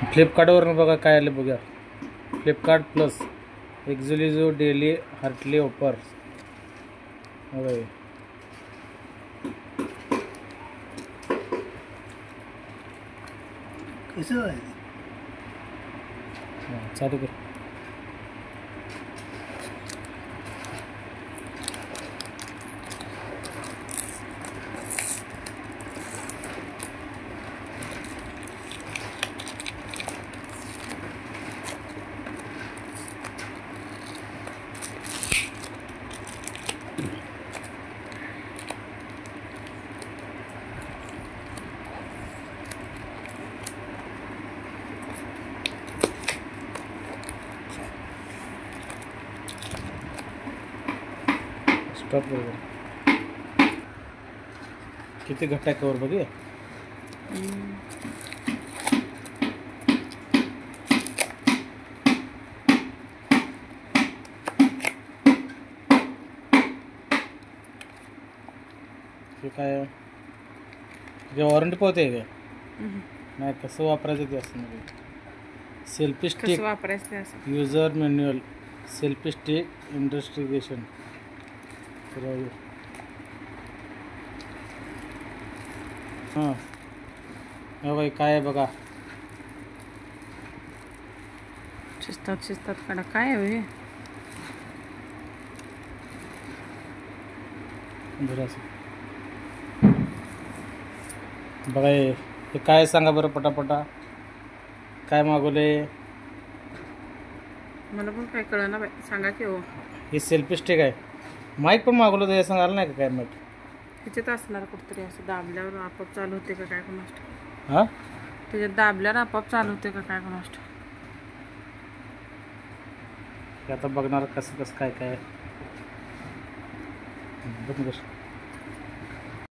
फ्लिपकार्टवरून बघा काय आलं बघूया. फ्लिपकार्ट प्लस एक्झुलिझो डेली हार्टली ऑफर. होय कसं आहे चालू कर. स्टॉप बरोबर किती घट्ट आहे कवर बघूया. हे काय वॉरंटी पावते आहे काय नाही कसं वापरायचं ते असं म्हणजे. सेल्फी स्टिक वापरायचं असं user manual selfie stick investigation. हां हो बाई काय आहे बघा. शिस्तात काढा. काय आहे हे? बघा हे काय सांगा बरं पटापटा काय मागवले. मला पण काय कळलं ना बाई. सांगा की हो. हे सेल्फी स्टिक आहे. माईक पण मागवलं तर हे सांगायला नाही का काय माईक. ह्याच्यात असणार कुठतरी असं दाबल्यावर आपोआप चालू होते का काय कोणास ठाऊक. हां त्याच्यात दाबल्यावर आपोआप चालू होते का काय कोणास ठाऊक. आता बघणार कसं काय काय बघ.